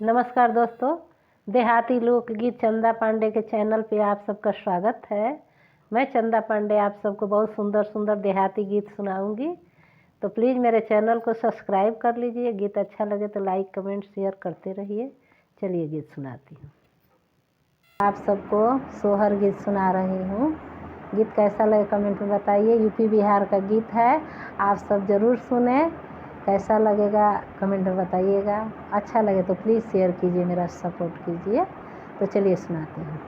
नमस्कार दोस्तों, देहाती लोकगीत चंदा पांडे के चैनल पे आप सबका स्वागत है। मैं चंदा पांडे आप सबको बहुत सुंदर सुंदर देहाती गीत सुनाऊंगी, तो प्लीज़ मेरे चैनल को सब्सक्राइब कर लीजिए। गीत अच्छा लगे तो लाइक कमेंट शेयर करते रहिए। चलिए गीत सुनाती हूँ। आप सबको सोहर गीत सुना रही हूँ। गीत कैसा लगे कमेंट में बताइए। यूपी बिहार का गीत है, आप सब ज़रूर सुने। कैसा लगेगा कमेंट में बताइएगा। अच्छा लगे तो प्लीज़ शेयर कीजिए, मेरा सपोर्ट कीजिए। तो चलिए सुनाते हैं।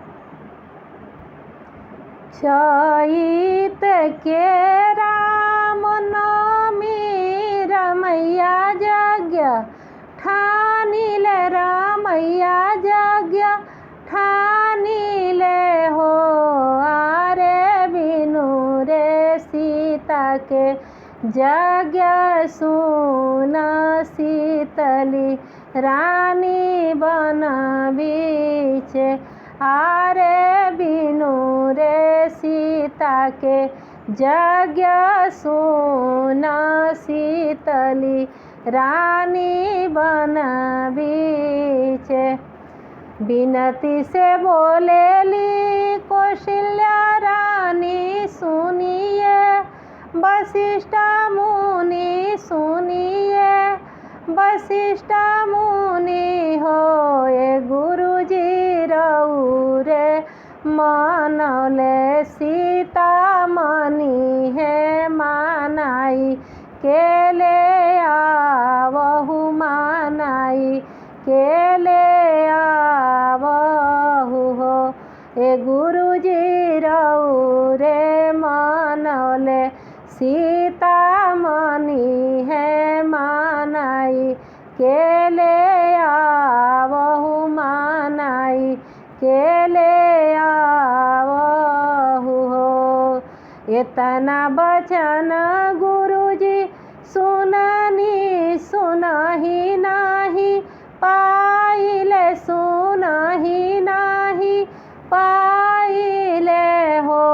चैत के राम नवमी रमैया यज्ञ ठानिले, रमैया यज्ञ ठानिले हो। आरे बिनु रे सीता के यज्ञ सुन शीतली रानी बन बीचे। आरे बिनु रे सीता के यज्ञ सुन शीतली रानी बन बीचे। बिनती से बोलेली कौशल्या रानी सुनिए, वशिष्ठ मुनि सुनिए, वशिष्ठ मुनि हो। ये गुरुजी रउरे मनले सीता मनी है मानाई के ले आवहु, मानाई के ले आवहु हो। ये गुरुजी रउरे मनले सीता मनी है मानाई के ले आवहु, मानाई के ले आवहु हो। इतना बचन गुरुजी सुननी सुनही नाही पाइले, सुनही नाही पाइले हो।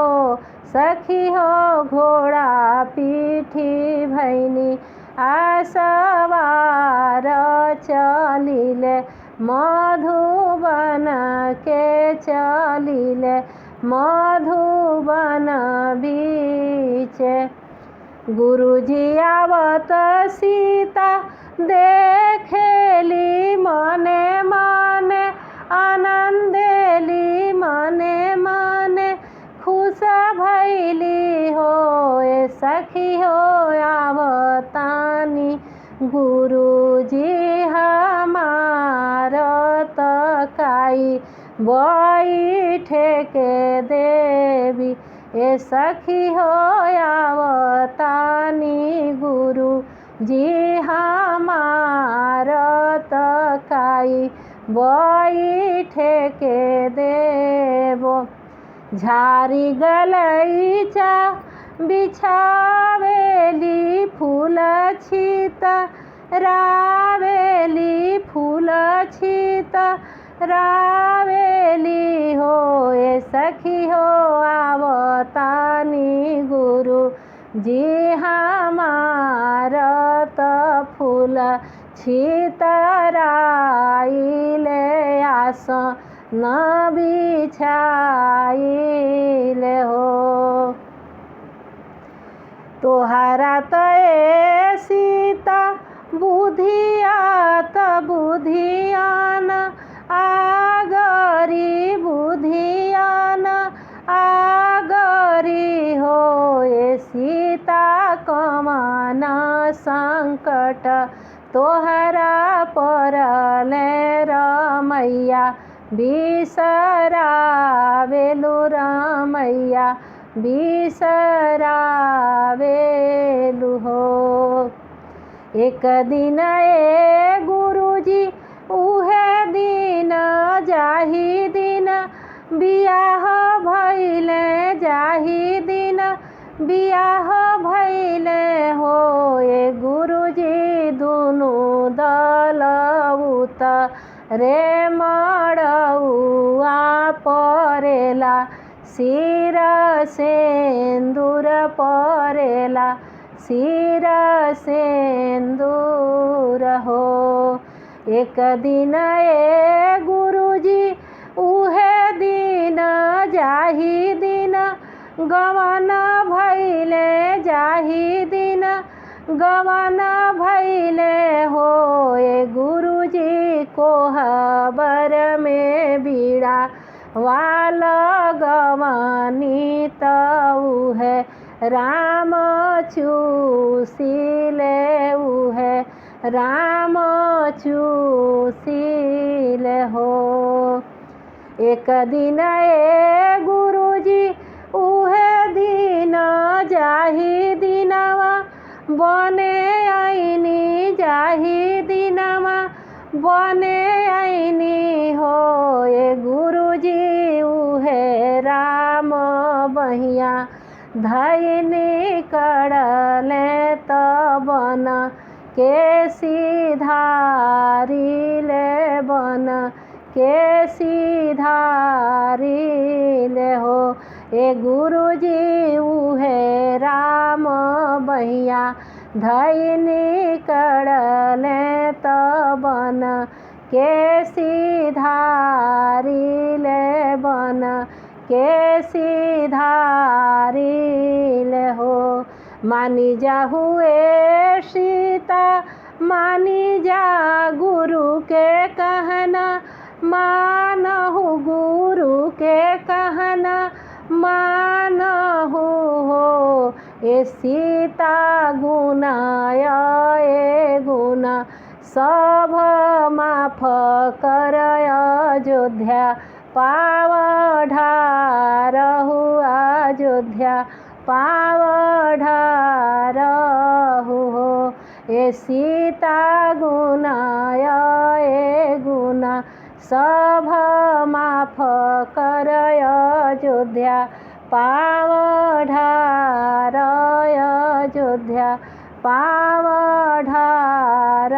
सखी हो घोड़ा पीठी भैनी आसवार चलिले, मधुबन के चलिले, मधुबन बीचे। गुरुजी आवत सीता देखेली मने मने, आनंदेली मने मने खुश भैली हो। ए सखी हो आवतानी गुरुजी हमार तकाई बैठे के देवी। ए सखी हो आवतानी गुरुजी हमार तकाई बैठे के देवो। झारी गलैचा बिछावेली फूल छिता रावेली, फूल छिता रावेली हो। ए सखी हो आवतानी गुरु जी हमार त फूल छितराइले आस न बिछाइले हो। तोहरा तए सीता बुधिया त बुधियान आगरी, बुधियान आगरी हो। ए सीता कमन संकट तोहरा परले रमैया बिसरावेलु, रमैया बिसरावेलु हो। एक दिन ए गुरुजी उहे दिन जाही दिन बियाह भइले, जाही दिन बियाह भइले हो। ए गुरुजी दुनु दलउत रे मड़उआ परेला, सिर सेंदूर परेला, सिर सेंदूर हो। एक दिन ए गुरुजी उहे दिन जाही दिन गवन भैले जाही दिन गवन भैले हो ए गुरुजी कोहबर में बीड़ा वाला गवानी तउहे राम चूसिले उहे राम चूसिले हो। एक दिन ए गुरुजी उहे दिन जाही दिनवा बने आईनी जाही दिनवा बने आईनी हो ए गुरुजी उहे राम बहिया धैनी कड़ले त बन के सिधारी ले बन के सिधारी ले हो ए गुरुजी उहे राम बहिया धैनी कड़ले त बन के सिधारी ले बन के सिधारी ले हो। मानी जा हुए सीता मानी जा गुरु के कहना मानहु गुरु के कहना मानहु हो ए सीता गुनाय ए गुना सब माफ कर अयोध्या पाव ढारहु अयोध्या पाव ढारहु हो ए सीता गुनाय ए गुना सब माफ कर अयोध्या पाव ढार अयोध्या पाव ढार